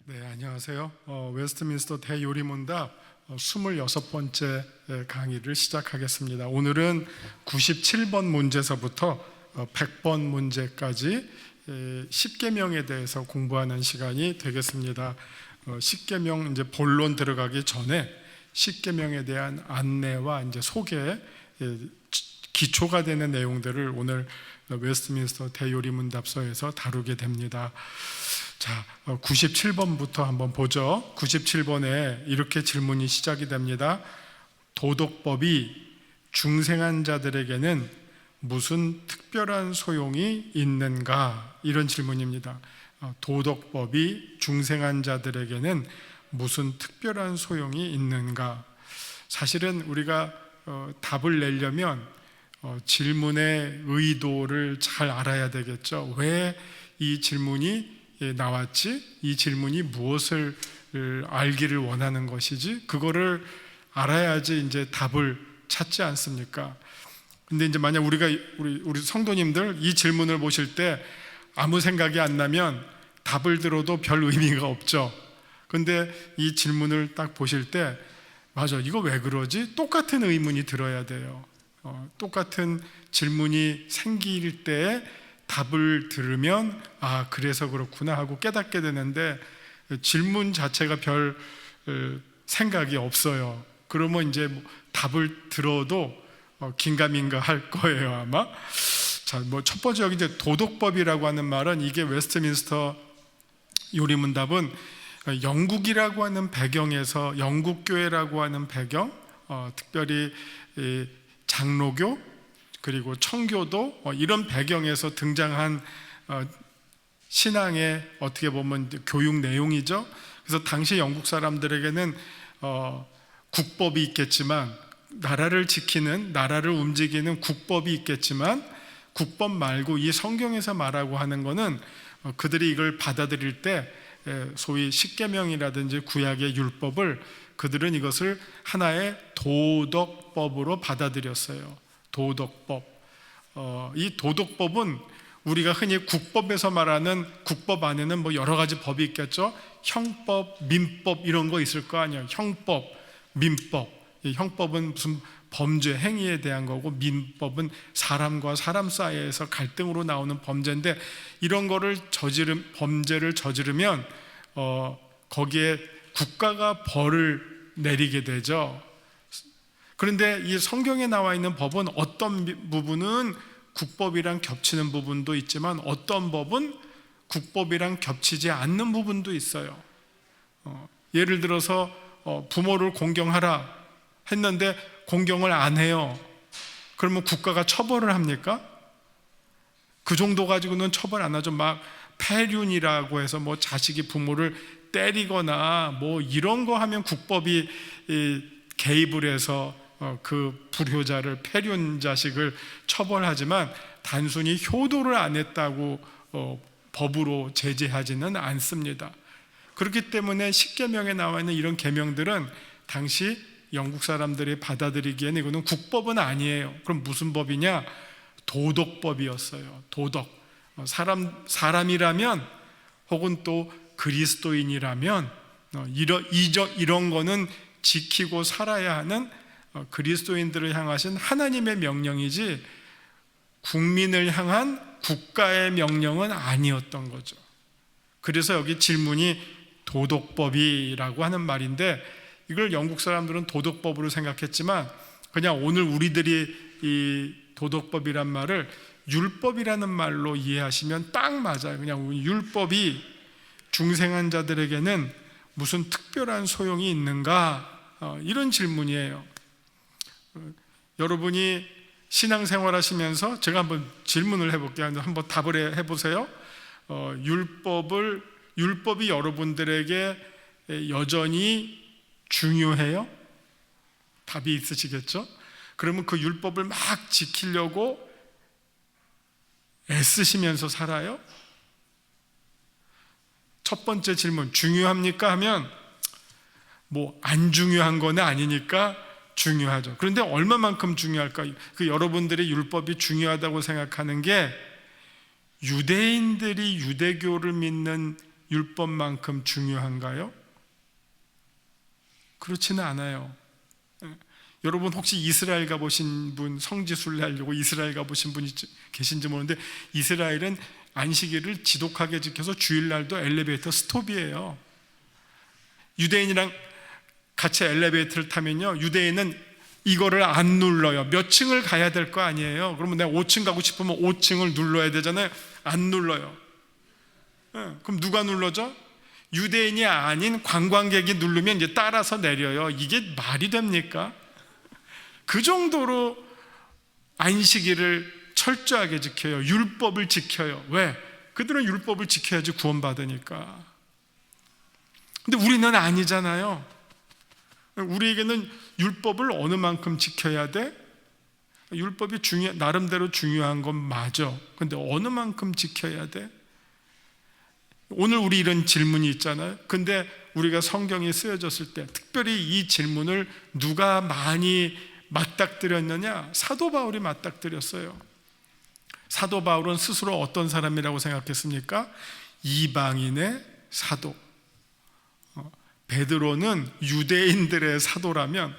네, 안녕하세요. 웨스트민스터 대요리문답 26번째 강의를 시작하겠습니다. 오늘은 97번 문제서부터 100번 문제까지 10계명에 대해서 공부하는 시간이 되겠습니다. 10계명 이제 본론 들어가기 전에 10계명에 대한 안내와 이제 소개, 기초가 되는 내용들을 오늘 웨스트민스터 대요리문답서에서 다루게 됩니다. 자, 97번부터 한번 보죠. 97번에 이렇게 질문이 시작이 됩니다. 도덕법이 중생한 자들에게는 무슨 특별한 소용이 있는가? 이런 질문입니다. 도덕법이 중생한 자들에게는 무슨 특별한 소용이 있는가? 사실은 우리가 답을 내려면 질문의 의도를 잘 알아야 되겠죠. 왜 이 질문이 나왔지? 이 질문이 무엇을 알기를 원하는 것이지? 그거를 알아야지 이제 답을 찾지 않습니까? 근데 이제 만약 우리 성도님들 이 질문을 보실 때 아무 생각이 안 나면 답을 들어도 별 의미가 없죠. 근데 이 질문을 딱 보실 때 맞아, 이거 왜 그러지? 똑같은 의문이 들어야 돼요. 똑같은 질문이 생길 때 답을 들으면 그래서 그렇구나 하고 깨닫게 되는데 질문 자체가 별 생각이 없어요. 그러면 이제 답을 들어도 긴가민가 할 거예요, 아마. 자, 첫 번째 여기 이제 도덕법이라고 하는 말은 이게 웨스트민스터 요리문답은 영국이라고 하는 배경에서 영국 교회라고 하는 배경, 특별히 장로교 그리고 청교도 이런 배경에서 등장한 신앙의 어떻게 보면 교육 내용이죠. 그래서 당시 영국 사람들에게는 국법이 있겠지만 나라를 지키는, 나라를 움직이는 국법이 있겠지만 국법 말고 이 성경에서 말하고 하는 거는 그들이 이걸 받아들일 때 소위 십계명이라든지 구약의 율법을 그들은 이것을 하나의 도덕법으로 받아들였어요. 도덕법. 이 도덕법은 우리가 흔히 국법에서 말하는 국법 안에는 뭐 여러 가지 법이 있겠죠. 형법, 민법 이런 거 있을 거 아니에요. 형법, 민법. 이 형법은 무슨 범죄 행위에 대한 거고 민법은 사람과 사람 사이에서 갈등으로 나오는 범죄인데 이런 거를 범죄를 저지르면 거기에 국가가 벌을 내리게 되죠. 그런데 이 성경에 나와 있는 법은 어떤 부분은 국법이랑 겹치는 부분도 있지만 어떤 법은 국법이랑 겹치지 않는 부분도 있어요. 예를 들어서 부모를 공경하라 했는데 공경을 안 해요. 그러면 국가가 처벌을 합니까? 그 정도 가지고는 처벌 안 하죠. 막 폐륜이라고 해서 뭐 자식이 부모를 때리거나 뭐 이런 거 하면 국법이 개입을 해서 그 불효자를 폐륜 자식을 처벌하지만 단순히 효도를 안 했다고 법으로 제재하지는 않습니다. 그렇기 때문에 십계명에 나와 있는 이런 계명들은 당시 영국 사람들이 받아들이기에는 이거는 국법은 아니에요. 그럼 무슨 법이냐? 도덕법이었어요. 도덕. 사람이라면 혹은 또 그리스도인이라면 이런 거는 지키고 살아야 하는 그리스도인들을 향하신 하나님의 명령이지 국민을 향한 국가의 명령은 아니었던 거죠. 그래서 여기 질문이 도덕법이라고 하는 말인데 이걸 영국 사람들은 도덕법으로 생각했지만 그냥 오늘 우리들이 이 도덕법이란 말을 율법이라는 말로 이해하시면 딱 맞아요. 그냥 율법이 중생한 자들에게는 무슨 특별한 소용이 있는가? 이런 질문이에요. 여러분이 신앙생활 하시면서 제가 한번 질문을 해볼게요. 한번 답을 해보세요. 율법이 여러분들에게 여전히 중요해요? 답이 있으시겠죠? 그러면 그 율법을 막 지키려고 애쓰시면서 살아요? 첫 번째 질문, 중요합니까? 하면 뭐 안 중요한 건 아니니까 중요하죠. 그런데 얼마만큼 중요할까요? 여러분들이 율법이 중요하다고 생각하는 게 유대인들이 유대교를 믿는 율법만큼 중요한가요? 그렇지는 않아요. 여러분 혹시 이스라엘 가보신 분, 성지순례 하려고 이스라엘 가보신 분이 계신지 모르는데, 이스라엘은 안식일을 지독하게 지켜서 주일날도 엘리베이터 스톱이에요. 유대인이랑 같이 엘리베이터를 타면요, 유대인은 이거를 안 눌러요. 몇 층을 가야 될 거 아니에요. 그러면 내가 5층 가고 싶으면 5층을 눌러야 되잖아요. 안 눌러요. 그럼 누가 눌러줘? 유대인이 아닌 관광객이 누르면 이제 따라서 내려요. 이게 말이 됩니까? 그 정도로 안식일을 철저하게 지켜요. 율법을 지켜요. 왜? 그들은 율법을 지켜야지 구원받으니까. 근데 우리는 아니잖아요. 우리에게는 율법을 어느 만큼 지켜야 돼? 율법이 나름대로 중요한 건 맞아. 근데 어느 만큼 지켜야 돼? 오늘 우리 이런 질문이 있잖아요. 근데 우리가 성경이 쓰여졌을 때 특별히 이 질문을 누가 많이 맞닥뜨렸느냐? 사도 바울이 맞닥뜨렸어요. 사도 바울은 스스로 어떤 사람이라고 생각했습니까? 이방인의 사도. 베드로는 유대인들의 사도라면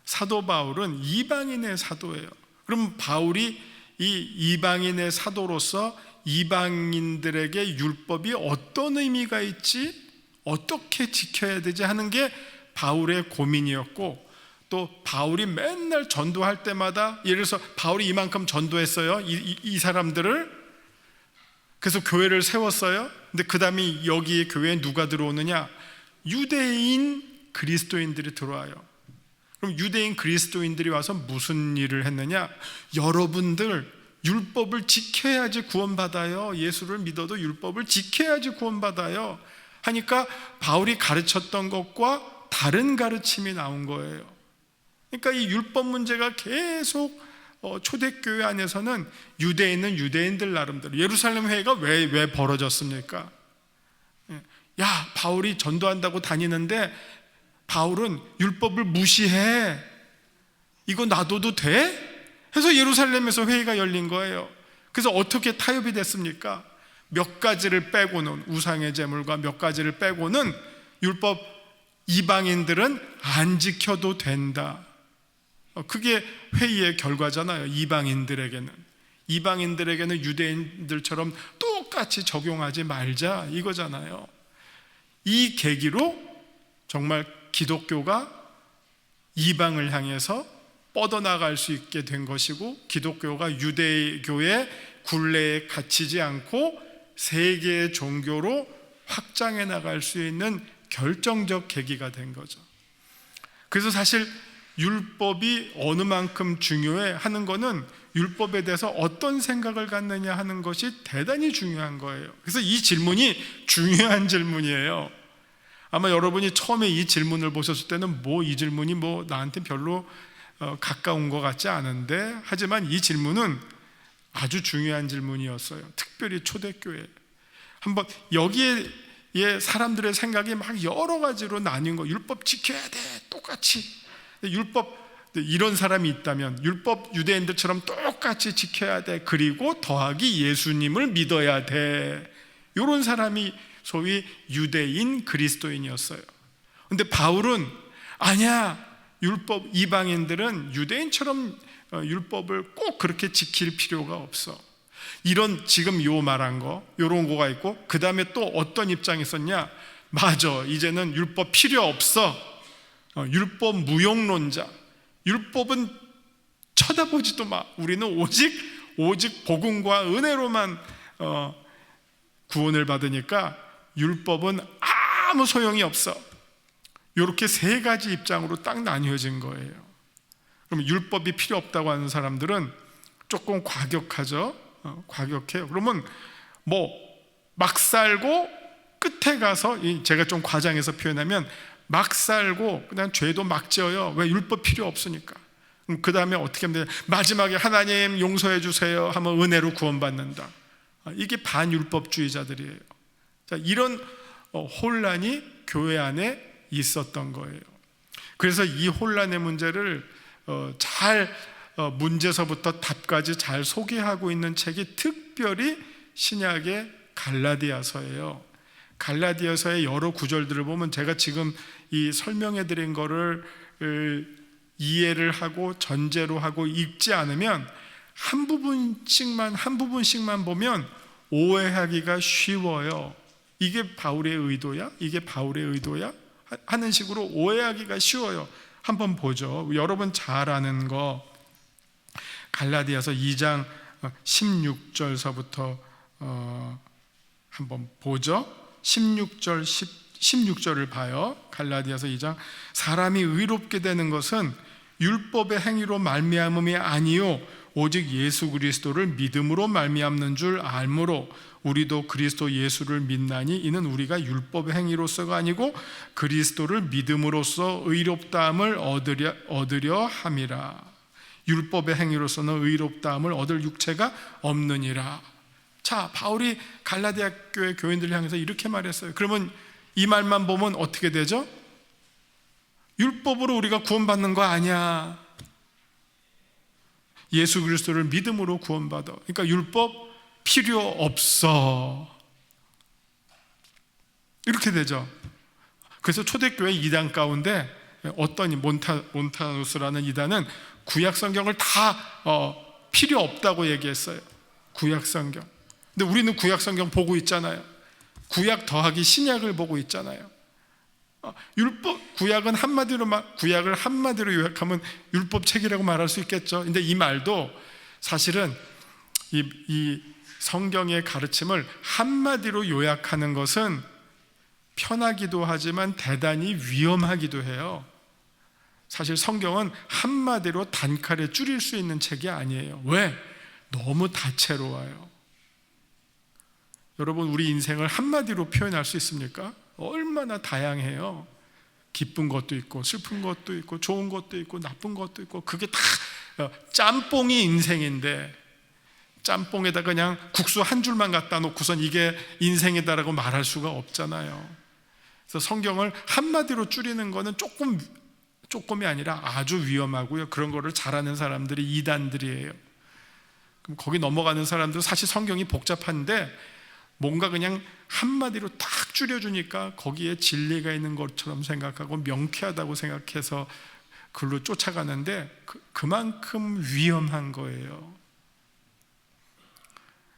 사도 바울은 이방인의 사도예요. 그럼 바울이 이 이방인의 사도로서 이방인들에게 율법이 어떤 의미가 있지, 어떻게 지켜야 되지 하는 게 바울의 고민이었고, 또 바울이 맨날 전도할 때마다, 예를 들어서 바울이 이만큼 전도했어요. 이 사람들을. 그래서 교회를 세웠어요. 근데 그 다음에 여기 교회에 누가 들어오느냐? 유대인 그리스도인들이 들어와요. 그럼 유대인 그리스도인들이 와서 무슨 일을 했느냐? 여러분들 율법을 지켜야지 구원받아요. 예수를 믿어도 율법을 지켜야지 구원받아요 하니까 바울이 가르쳤던 것과 다른 가르침이 나온 거예요. 그러니까 이 율법 문제가 계속 초대교회 안에서는 유대인은 유대인들 나름대로, 예루살렘 회의가 왜 벌어졌습니까? 야, 바울이 전도한다고 다니는데 바울은 율법을 무시해. 이거 놔둬도 돼? 해서 예루살렘에서 회의가 열린 거예요. 그래서 어떻게 타협이 됐습니까? 몇 가지를 빼고는, 우상의 제물과 몇 가지를 빼고는 율법 이방인들은 안 지켜도 된다. 그게 회의의 결과잖아요. 이방인들에게는 유대인들처럼 똑같이 적용하지 말자, 이거잖아요. 이 계기로 정말 기독교가 이방을 향해서 뻗어나갈 수 있게 된 것이고, 기독교가 유대교의 굴레에 갇히지 않고 세계의 종교로 확장해 나갈 수 있는 결정적 계기가 된 거죠. 그래서 사실 율법이 어느 만큼 중요해 하는 거는 율법에 대해서 어떤 생각을 갖느냐 하는 것이 대단히 중요한 거예요. 그래서 이 질문이 중요한 질문이에요. 아마 여러분이 처음에 이 질문을 보셨을 때는 이 질문이 나한테 별로 가까운 것 같지 않은데, 하지만 이 질문은 아주 중요한 질문이었어요. 특별히 초대교회. 한번 여기에 사람들의 생각이 막 여러 가지로 나뉜 거. 율법 지켜야 돼, 똑같이. 율법, 이런 사람이 있다면 율법 유대인들처럼 똑같이 지켜야 돼. 그리고 더하기 예수님을 믿어야 돼. 이런 사람이 소위 유대인 그리스도인이었어요. 근데 바울은 아니야, 율법 이방인들은 유대인처럼 율법을 꼭 그렇게 지킬 필요가 없어. 이런 지금 요 말한 거, 요런 거가 있고, 그 다음에 또 어떤 입장이 있었냐? 맞아, 이제는 율법 필요 없어. 율법 무용론자, 율법은 쳐다보지도 마. 우리는 오직 복음과 은혜로만 구원을 받으니까 율법은 아무 소용이 없어. 이렇게 세 가지 입장으로 딱 나뉘어진 거예요. 그럼 율법이 필요 없다고 하는 사람들은 조금 과격하죠. 과격해요. 그러면 막 살고 끝에 가서, 제가 좀 과장해서 표현하면 막 살고 그냥 죄도 막 지어요. 왜? 율법 필요 없으니까. 그 다음에 어떻게 하면 돼요? 마지막에 하나님 용서해 주세요 하면 은혜로 구원받는다. 이게 반율법주의자들이에요. 자, 이런 혼란이 교회 안에 있었던 거예요. 그래서 이 혼란의 문제를 문제서부터 답까지 잘 소개하고 있는 책이 특별히 신약의 갈라디아서예요. 갈라디아서의 여러 구절들을 보면 제가 지금 이 설명해 드린 거를 이해를 하고 전제로 하고 읽지 않으면 한 부분씩만 보면 오해하기가 쉬워요. 이게 바울의 의도야? 이게 바울의 의도야? 하는 식으로 오해하기가 쉬워요. 한번 보죠. 여러분 잘 아는 거 갈라디아서 2장 16절서부터 한번 보죠. 16절을 봐요. 갈라디아서 2장. 사람이 의롭게 되는 것은 율법의 행위로 말미암음이 아니요 오직 예수 그리스도를 믿음으로 말미암는 줄 알므로 우리도 그리스도 예수를 믿나니 이는 우리가 율법의 행위로서가 아니고 그리스도를 믿음으로써 의롭다함을 얻으려 함이라. 율법의 행위로서는 의롭다함을 얻을 육체가 없느니라. 자, 바울이 갈라디아 교회 교인들을 향해서 이렇게 말했어요. 그러면 이 말만 보면 어떻게 되죠? 율법으로 우리가 구원받는 거 아니야. 예수 그리스도를 믿음으로 구원받아. 그러니까 율법 필요 없어. 이렇게 되죠. 그래서 초대교회 이단 가운데 어떤 몬타누스라는 이단은 구약 성경을 다 필요 없다고 얘기했어요. 구약 성경. 근데 우리는 구약 성경 보고 있잖아요. 구약 더하기 신약을 보고 있잖아요. 구약을 한마디로 요약하면 율법책이라고 말할 수 있겠죠. 근데 이 말도 사실은 이 성경의 가르침을 한마디로 요약하는 것은 편하기도 하지만 대단히 위험하기도 해요. 사실 성경은 한마디로 단칼에 줄일 수 있는 책이 아니에요. 왜? 너무 다채로워요. 여러분, 우리 인생을 한마디로 표현할 수 있습니까? 얼마나 다양해요. 기쁜 것도 있고 슬픈 것도 있고 좋은 것도 있고 나쁜 것도 있고 그게 다 짬뽕이 인생인데 짬뽕에다 그냥 국수 한 줄만 갖다 놓고선 이게 인생이다라고 말할 수가 없잖아요. 그래서 성경을 한마디로 줄이는 거는 조금이 아니라 아주 위험하고요. 그런 거를 잘하는 사람들이 이단들이에요. 그럼 거기 넘어가는 사람들은 사실 성경이 복잡한데 뭔가 그냥 한마디로 딱 줄여주니까 거기에 진리가 있는 것처럼 생각하고 명쾌하다고 생각해서 글로 쫓아가는데 그만큼 위험한 거예요.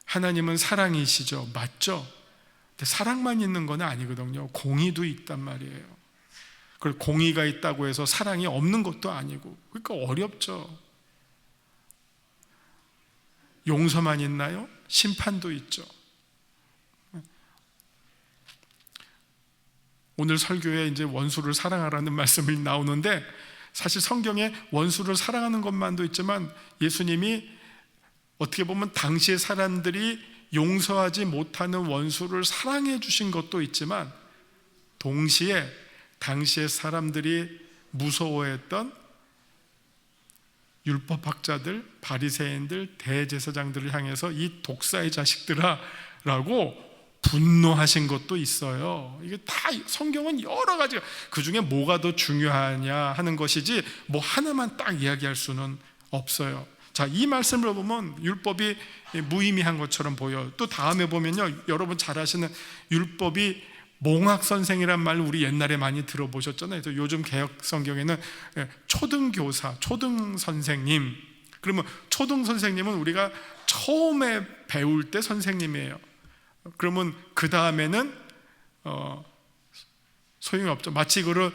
하나님은 사랑이시죠. 맞죠? 근데 사랑만 있는 건 아니거든요. 공의도 있단 말이에요. 그리고 공의가 있다고 해서 사랑이 없는 것도 아니고, 그러니까 어렵죠. 용서만 있나요? 심판도 있죠. 오늘 설교에 이제 원수를 사랑하라는 말씀이 나오는데 사실 성경에 원수를 사랑하는 것만도 있지만 예수님이 어떻게 보면 당시의 사람들이 용서하지 못하는 원수를 사랑해 주신 것도 있지만 동시에 당시의 사람들이 무서워했던 율법학자들, 바리새인들, 대제사장들을 향해서 이 독사의 자식들아 라고 분노하신 것도 있어요. 이게 다 성경은 여러 가지가, 그 중에 뭐가 더 중요하냐 하는 것이지 뭐 하나만 딱 이야기할 수는 없어요. 자, 이 말씀을 보면 율법이 무의미한 것처럼 보여요. 또 다음에 보면요, 여러분 잘 아시는 율법이 몽학 선생이란 말을 우리 옛날에 많이 들어보셨잖아요. 요즘 개역 성경에는 초등교사, 초등 선생님. 그러면 초등 선생님은 우리가 처음에 배울 때 선생님이에요. 그러면 그 다음에는 소용이 없죠. 마치 그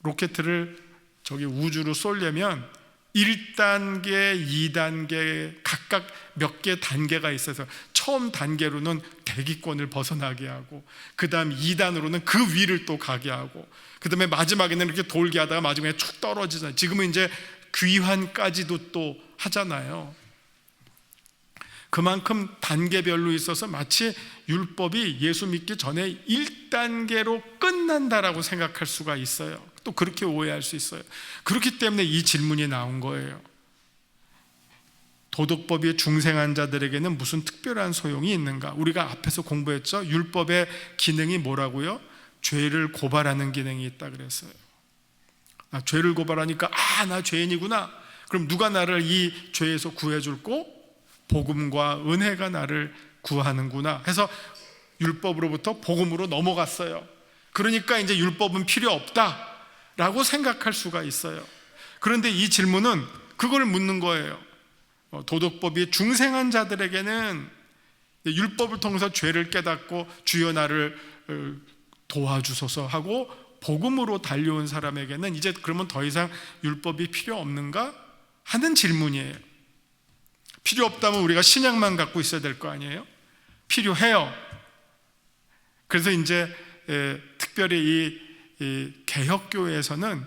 로켓을 저기 우주로 쏘려면 1단계, 2단계 각각 몇 개 단계가 있어서 처음 단계로는 대기권을 벗어나게 하고 그 다음 2단으로는 그 위를 또 가게 하고 그 다음에 마지막에는 이렇게 돌게 하다가 마지막에 축 떨어지잖아요. 지금은 이제 귀환까지도 또 하잖아요. 그만큼 단계별로 있어서 마치 율법이 예수 믿기 전에 1단계로 끝난다라고 생각할 수가 있어요. 또 그렇게 오해할 수 있어요. 그렇기 때문에 이 질문이 나온 거예요. 도덕법이 중생한 자들에게는 무슨 특별한 소용이 있는가? 우리가 앞에서 공부했죠. 율법의 기능이 뭐라고요? 죄를 고발하는 기능이 있다 그랬어요. 죄를 고발하니까 나 죄인이구나. 그럼 누가 나를 이 죄에서 구해줄 거? 복음과 은혜가 나를 구하는구나 해서 율법으로부터 복음으로 넘어갔어요. 그러니까 이제 율법은 필요 없다라고 생각할 수가 있어요. 그런데 이 질문은 그걸 묻는 거예요. 도덕법이 중생한 자들에게는 율법을 통해서 죄를 깨닫고 주여 나를 도와주소서 하고 복음으로 달려온 사람에게는 이제 그러면 더 이상 율법이 필요 없는가 하는 질문이에요. 필요 없다면 우리가 신약만 갖고 있어야 될 거 아니에요? 필요해요. 그래서 이제 특별히 이 개혁교회에서는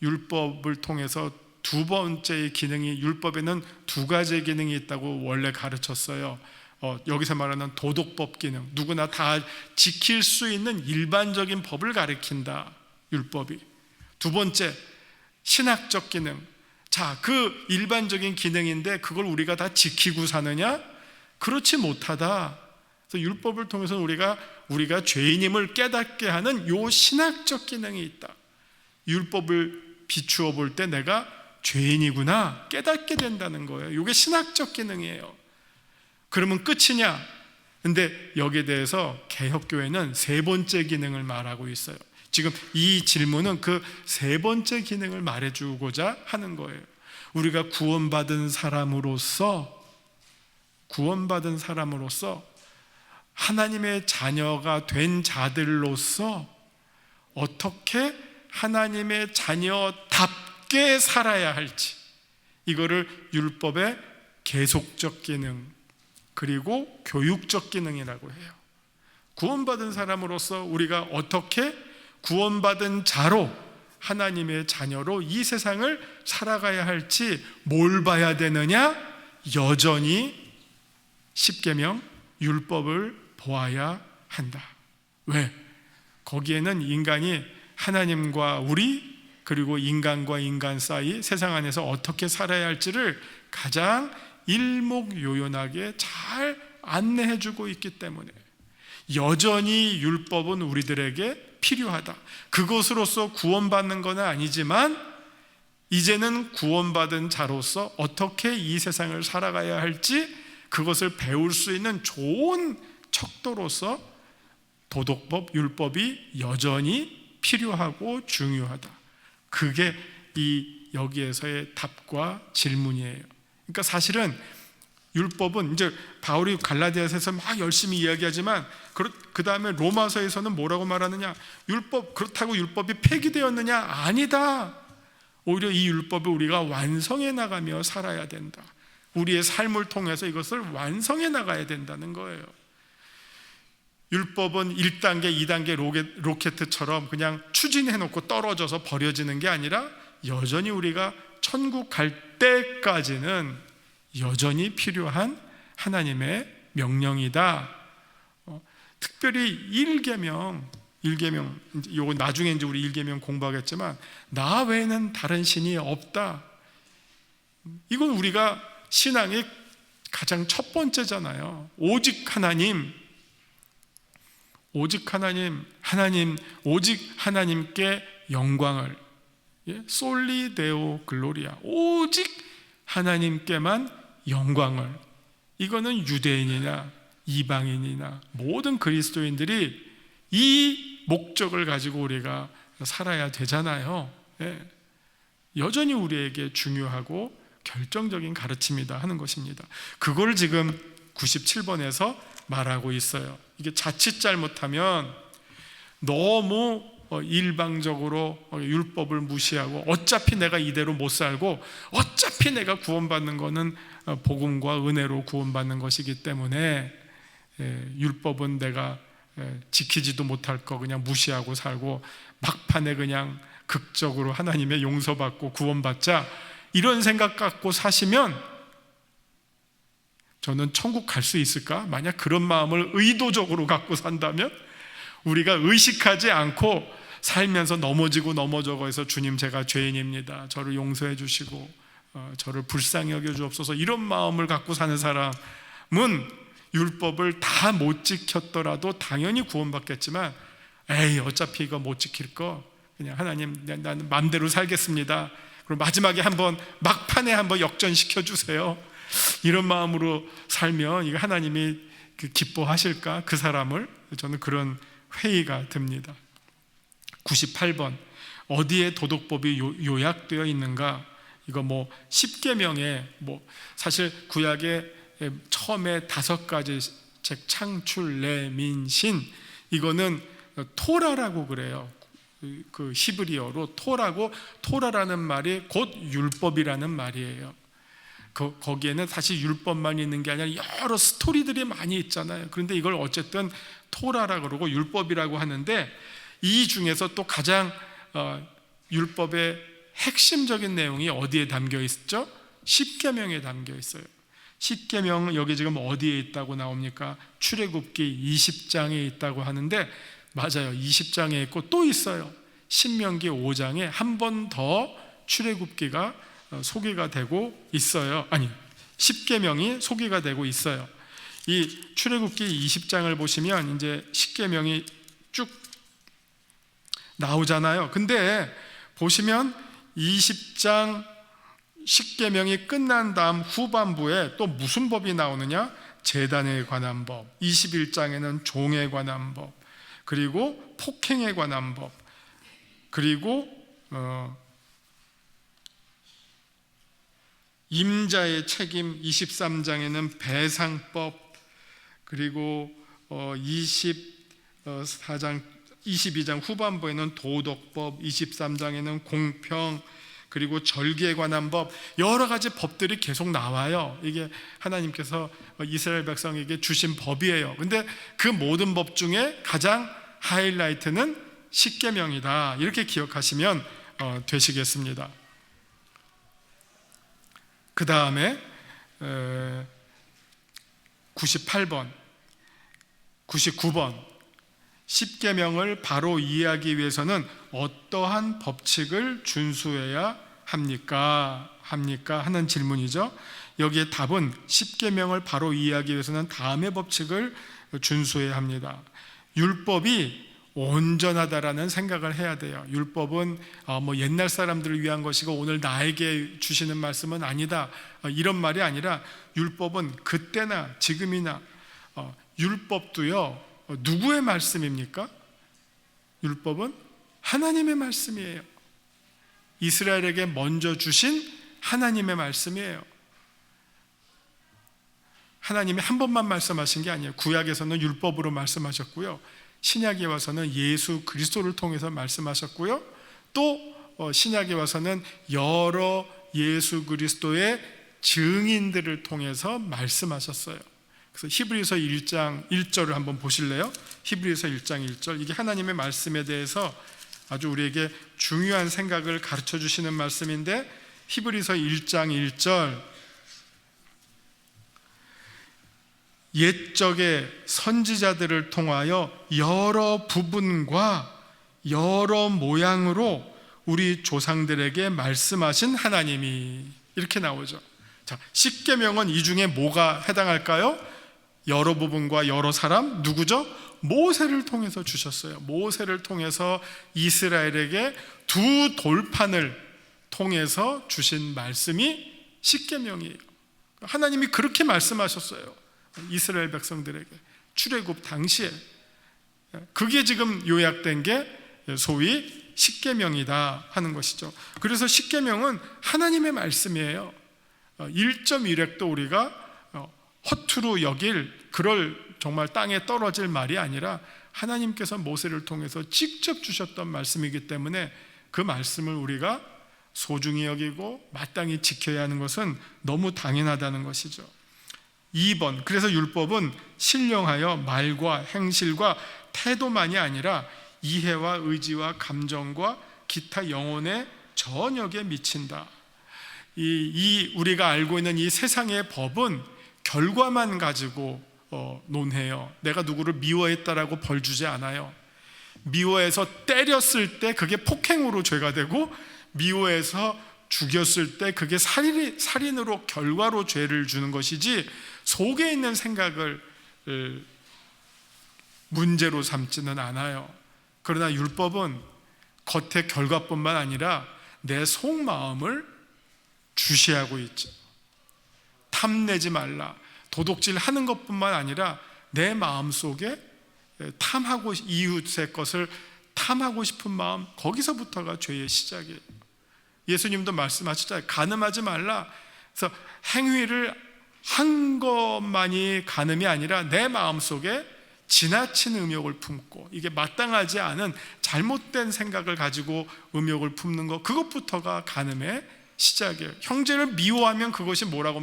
율법을 통해서 두 번째의 기능이, 율법에는 두 가지의 기능이 있다고 원래 가르쳤어요. 여기서 말하는 도덕법 기능, 누구나 다 지킬 수 있는 일반적인 법을 가리킨다, 율법이. 두 번째, 신학적 기능. 자, 그 일반적인 기능인데 그걸 우리가 다 지키고 사느냐? 그렇지 못하다. 그래서 율법을 통해서 우리가 죄인임을 깨닫게 하는 요 신학적 기능이 있다. 율법을 비추어 볼 때 내가 죄인이구나 깨닫게 된다는 거예요. 이게 신학적 기능이에요. 그러면 끝이냐? 근데 여기에 대해서 개혁교회는 세 번째 기능을 말하고 있어요. 지금 이 질문은 그 세 번째 기능을 말해주고자 하는 거예요. 우리가 구원받은 사람으로서 하나님의 자녀가 된 자들로서 어떻게 하나님의 자녀답게 살아야 할지, 이거를 율법의 계속적 기능 그리고 교육적 기능이라고 해요. 구원받은 사람으로서 우리가 어떻게 구원받은 자로 하나님의 자녀로 이 세상을 살아가야 할지 뭘 봐야 되느냐? 여전히 십계명 율법을 보아야 한다. 왜? 거기에는 인간이 하나님과 우리 그리고 인간과 인간 사이 세상 안에서 어떻게 살아야 할지를 가장 일목요연하게 잘 안내해주고 있기 때문에 여전히 율법은 우리들에게 필요하다. 그것으로서 구원받는 건 아니지만 이제는 구원받은 자로서 어떻게 이 세상을 살아가야 할지 그것을 배울 수 있는 좋은 척도로서 도덕법, 율법이 여전히 필요하고 중요하다. 그게 이 여기에서의 답과 질문이에요. 그러니까 사실은 율법은 이제 바울이 갈라디아서에서 막 열심히 이야기하지만 그 다음에 로마서에서는 뭐라고 말하느냐? 율법, 그렇다고 율법이 폐기되었느냐? 아니다. 오히려 이 율법을 우리가 완성해 나가며 살아야 된다. 우리의 삶을 통해서 이것을 완성해 나가야 된다는 거예요. 율법은 1단계, 2단계 로켓처럼 그냥 추진해놓고 떨어져서 버려지는 게 아니라 여전히 우리가 천국 갈 때까지는 여전히 필요한 하나님의 명령이다. 특별히 1계명, 요거 나중에 이제 우리 1계명 공부하겠지만 나 외에는 다른 신이 없다. 이건 우리가 신앙의 가장 첫 번째잖아요. 오직 하나님께 영광을, 솔리 데오 글로리아, 오직 하나님께만 영광을. 이거는 유대인이나 이방인이나 모든 그리스도인들이 이 목적을 가지고 우리가 살아야 되잖아요. 여전히 우리에게 중요하고 결정적인 가르침이다 하는 것입니다. 그걸 지금 97번에서 말하고 있어요. 이게 자칫 잘못하면 너무 일방적으로 율법을 무시하고 어차피 내가 이대로 못 살고 어차피 내가 구원받는 것은 복음과 은혜로 구원받는 것이기 때문에 율법은 내가 지키지도 못할 거 그냥 무시하고 살고 막판에 그냥 극적으로 하나님의 용서받고 구원받자, 이런 생각 갖고 사시면 저는 천국 갈 수 있을까? 만약 그런 마음을 의도적으로 갖고 산다면 우리가 의식하지 않고 살면서 넘어져고 해서 주님 제가 죄인입니다, 저를 용서해 주시고 저를 불쌍히 여겨 주옵소서, 이런 마음을 갖고 사는 사람은 율법을 다 못 지켰더라도 당연히 구원받겠지만 에이 어차피 이거 못 지킬 거 그냥 하나님 나는 마음대로 살겠습니다, 그럼 마지막에 막판에 한번 역전시켜 주세요, 이런 마음으로 살면 이거 하나님이 기뻐하실까? 그 사람을 저는 그런 회의가 듭니다. 98번 어디에 도덕법이 요약되어 있는가? 이거 뭐 10계명에 뭐 사실 구약의 처음에 5가지 책 창출, 내, 민, 신 이거는 토라라고 그래요. 그 히브리어로 토라고, 토라라는 말이 곧 율법이라는 말이에요. 거기에는 사실 율법만 있는 게 아니라 여러 스토리들이 많이 있잖아요. 그런데 이걸 어쨌든 토라라 그러고 율법이라고 하는데, 이 중에서 또 가장 율법의 핵심적인 내용이 어디에 담겨 있죠? 10계명에 담겨 있어요. 10계명 여기 지금 어디에 있다고 나옵니까? 출애굽기 20장에 있다고 하는데, 맞아요, 20장에 있고 또 있어요. 신명기 5장에 한 번 더 출애굽기가 소개가 되고 있어요. 아니, 10계명이 소개가 되고 있어요. 이 출애굽기 20장을 보시면 이제 10계명이 쭉 나오잖아요. 근데 보시면 20장 10계명이 끝난 다음 후반부에 또 무슨 법이 나오느냐? 제단에 관한 법, 21장에는 종에 관한 법, 그리고 폭행에 관한 법, 그리고 임자의 책임, 23장에는 배상법, 그리고 22장 후반부에는 도덕법, 23장에는 공평, 그리고 절기에 관한 법, 여러 가지 법들이 계속 나와요. 이게 하나님께서 이스라엘 백성에게 주신 법이에요. 근데 그 모든 법 중에 가장 하이라이트는 10계명이다. 이렇게 기억하시면 되시겠습니다. 그 다음에 98번, 99번 10계명을 바로 이해하기 위해서는 어떠한 법칙을 준수해야 합니까? 하는 질문이죠. 여기에 답은 10계명을 바로 이해하기 위해서는 다음의 법칙을 준수해야 합니다. 율법이 온전하다라는 생각을 해야 돼요. 율법은 뭐 옛날 사람들을 위한 것이고 오늘 나에게 주시는 말씀은 아니다, 이런 말이 아니라 율법은 그때나 지금이나, 율법도요 누구의 말씀입니까? 율법은 하나님의 말씀이에요. 이스라엘에게 먼저 주신 하나님의 말씀이에요. 하나님이 한 번만 말씀하신 게 아니에요. 구약에서는 율법으로 말씀하셨고요, 신약에 와서는 예수 그리스도를 통해서 말씀하셨고요, 또 신약에 와서는 여러 예수 그리스도의 증인들을 통해서 말씀하셨어요. 그래서 히브리서 1장 1절을 한번 보실래요? 히브리서 1장 1절, 이게 하나님의 말씀에 대해서 아주 우리에게 중요한 생각을 가르쳐 주시는 말씀인데, 히브리서 1장 1절, 옛적의 선지자들을 통하여 여러 부분과 여러 모양으로 우리 조상들에게 말씀하신 하나님이, 이렇게 나오죠. 자, 10계명은 이 중에 뭐가 해당할까요? 여러 부분과 여러 사람, 누구죠? 모세를 통해서 주셨어요. 모세를 통해서 이스라엘에게 두 돌판을 통해서 주신 말씀이 10계명이에요. 하나님이 그렇게 말씀하셨어요, 이스라엘 백성들에게 출애굽 당시에. 그게 지금 요약된 게 소위 10계명이다 하는 것이죠. 그래서 10계명은 하나님의 말씀이에요. 1.1획도 우리가 허투루 여길, 그럴 정말 땅에 떨어질 말이 아니라 하나님께서 모세를 통해서 직접 주셨던 말씀이기 때문에 그 말씀을 우리가 소중히 여기고 마땅히 지켜야 하는 것은 너무 당연하다는 것이죠. 2번, 그래서 율법은 신령하여 말과 행실과 태도만이 아니라 이해와 의지와 감정과 기타 영혼의 전역에 미친다. 이 우리가 알고 있는 이 세상의 법은 결과만 가지고 논해요. 내가 누구를 미워했다라고 벌 주지 않아요. 미워해서 때렸을 때 그게 폭행으로 죄가 되고, 미워해서 죽였을 때 그게 살인으로 결과로 죄를 주는 것이지, 속에 있는 생각을 문제로 삼지는 않아요. 그러나 율법은 겉의 결과뿐만 아니라 내 속마음을 주시하고 있죠. 탐내지 말라, 도둑질 하는 것뿐만 아니라 내 마음속에 탐하고 이웃의 것을 탐하고 싶은 마음, 거기서부터가 죄의 시작이에요. 예수님도 말씀하시잖아요. 간음하지 말라. 그래서 행위를 한 것만이 간음이 아니라 내 마음속에 지나친 음욕을 품고, 이게 마땅하지 않은 잘못된 생각을 가지고 음욕을 품는 것, 그것부터가 간음의 시작이에요. 형제를 미워하면 그것이 뭐라고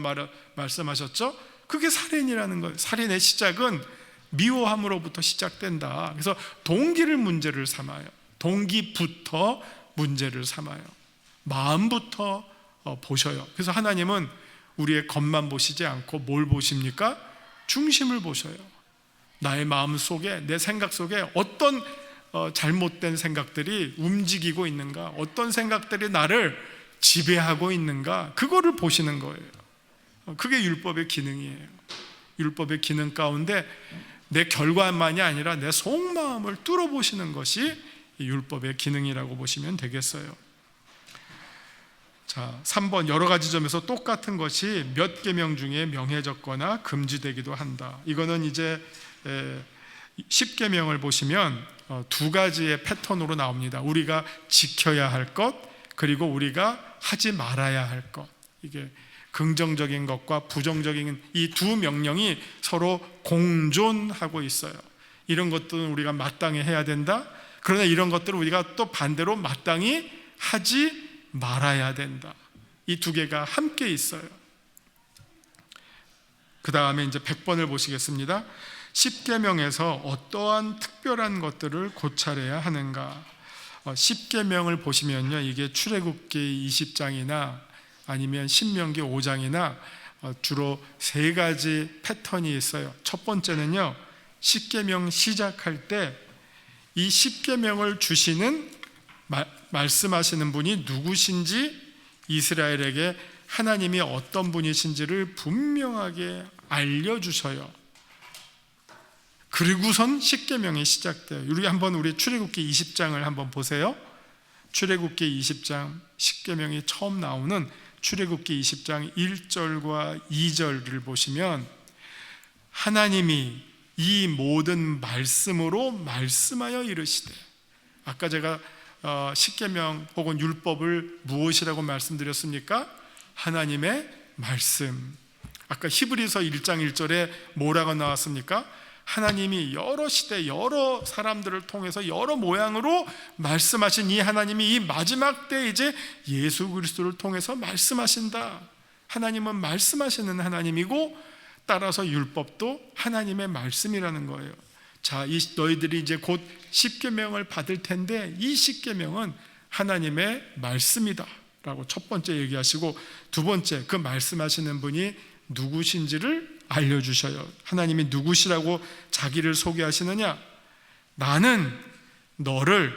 말씀하셨죠? 그게 살인이라는 거예요. 살인의 시작은 미워함으로부터 시작된다. 그래서 동기를 문제를 삼아요. 동기부터 문제를 삼아요. 마음부터 보셔요. 그래서 하나님은 우리의 겉만 보시지 않고 뭘 보십니까? 중심을 보셔요. 나의 마음 속에, 내 생각 속에 어떤 잘못된 생각들이 움직이고 있는가, 어떤 생각들이 나를 지배하고 있는가, 그거를 보시는 거예요. 그게 율법의 기능이에요. 율법의 기능 가운데 내 결과만이 아니라 내 속마음을 뚫어보시는 것이 율법의 기능이라고 보시면 되겠어요. 자, 3번, 여러 가지 점에서 똑같은 것이 몇 계명 중에 명해졌거나 금지되기도 한다. 이거는 이제 10계명을 보시면 두 가지의 패턴으로 나옵니다. 우리가 지켜야 할 것, 그리고 우리가 하지 말아야 할 것. 이게 긍정적인 것과 부정적인 이 두 명령이 서로 공존하고 있어요. 이런 것들은 우리가 마땅히 해야 된다. 그러나 이런 것들을 우리가 또 반대로 마땅히 하지 말아야 된다. 이 두 개가 함께 있어요. 그 다음에 이제 100번을 보시겠습니다. 10계명에서 어떠한 특별한 것들을 고찰해야 하는가. 10계명을 보시면요, 이게 출애굽기 20장이나 아니면 신명기 5장이나 주로 세 가지 패턴이 있어요. 첫 번째는요, 10계명 시작할 때 이 10계명을 주시는 말씀하시는 분이 누구신지, 이스라엘에게 하나님이 어떤 분이신지를 분명하게 알려주셔요. 그리고선 10계명이 시작돼요. 우리 출애굽기 20장을 한번 보세요. 출애굽기 20장 10계명이 처음 나오는 출애굽기 20장 1절과 2절을 보시면 하나님이 이 모든 말씀으로 말씀하여 이르시되, 아까 제가 10계명 혹은 율법을 무엇이라고 말씀드렸습니까? 하나님의 말씀. 아까 히브리서 1장 1절에 뭐라고 나왔습니까? 하나님이 여러 시대 여러 사람들을 통해서 여러 모양으로 말씀하신 이 하나님이 이 마지막 때 이제 예수 그리스도를 통해서 말씀하신다. 하나님은 말씀하시는 하나님이고, 따라서 율법도 하나님의 말씀이라는 거예요. 자, 너희들이 이제 곧 10계명을 받을 텐데 이 10계명은 하나님의 말씀이다 라고 첫 번째 얘기하시고, 두 번째, 그 말씀하시는 분이 누구신지를 알려주셔요. 하나님이 누구시라고 자기를 소개하시느냐? 나는 너를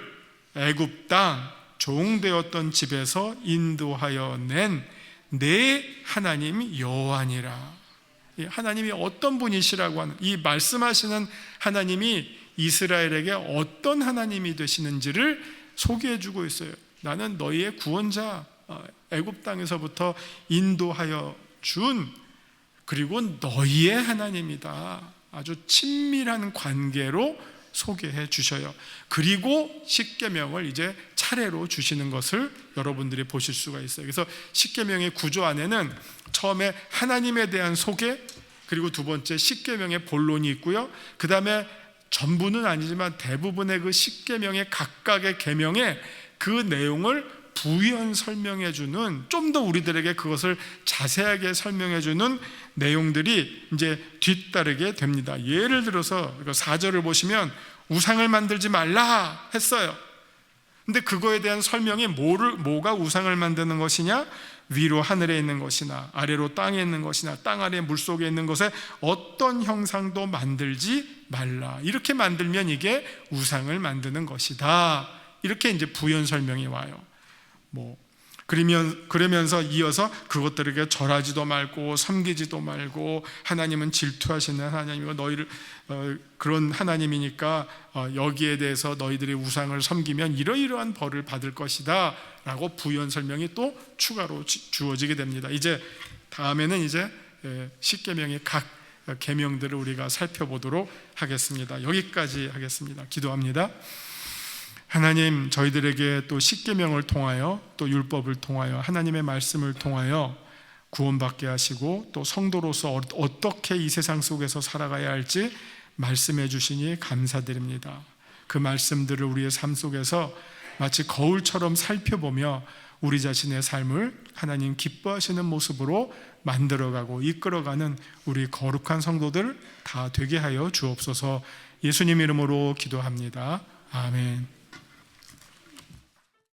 애굽 땅 종되었던 집에서 인도하여 낸 내 하나님 여호와니라. 하나님이 어떤 분이시라고 하는, 이 말씀하시는 하나님이 이스라엘에게 어떤 하나님이 되시는지를 소개해주고 있어요. 나는 너희의 구원자, 애굽 땅에서부터 인도하여 준, 그리고 너희의 하나님이다. 아주 친밀한 관계로 소개해 주셔요. 그리고 10계명을 이제 차례로 주시는 것을 여러분들이 보실 수가 있어요. 그래서 10계명의 구조 안에는 처음에 하나님에 대한 소개, 그리고 두 번째 10계명의 본론이 있고요. 그 다음에 전부는 아니지만 대부분의 그 10계명의 각각의 계명에 그 내용을 부연 설명해 주는, 좀 더 우리들에게 그것을 자세하게 설명해 주는 내용들이 이제 뒤따르게 됩니다. 예를 들어서 4절을 보시면 우상을 만들지 말라 했어요. 근데 그거에 대한 설명이 뭐가 우상을 만드는 것이냐? 위로 하늘에 있는 것이나 아래로 땅에 있는 것이나 땅 아래 물속에 있는 것에 어떤 형상도 만들지 말라. 이렇게 만들면 이게 우상을 만드는 것이다. 이렇게 이제 부연 설명이 와요. 그러면서 이어서 그것들에게 절하지도 말고 섬기지도 말고, 하나님은 질투하시는 하나님이고 너희를 그런 하나님이니까 여기에 대해서 너희들이 우상을 섬기면 이러이러한 벌을 받을 것이다 라고 부연 설명이 또 추가로 주어지게 됩니다. 이제 다음에는 이제 10계명의 각 계명들을 우리가 살펴보도록 하겠습니다. 여기까지 하겠습니다. 기도합니다. 하나님, 저희들에게 또 십계명을 통하여 또 율법을 통하여 하나님의 말씀을 통하여 구원받게 하시고 또 성도로서 어떻게 이 세상 속에서 살아가야 할지 말씀해 주시니 감사드립니다. 그 말씀들을 우리의 삶 속에서 마치 거울처럼 살펴보며 우리 자신의 삶을 하나님 기뻐하시는 모습으로 만들어가고 이끌어가는 우리 거룩한 성도들 다 되게 하여 주옵소서. 예수님 이름으로 기도합니다. 아멘.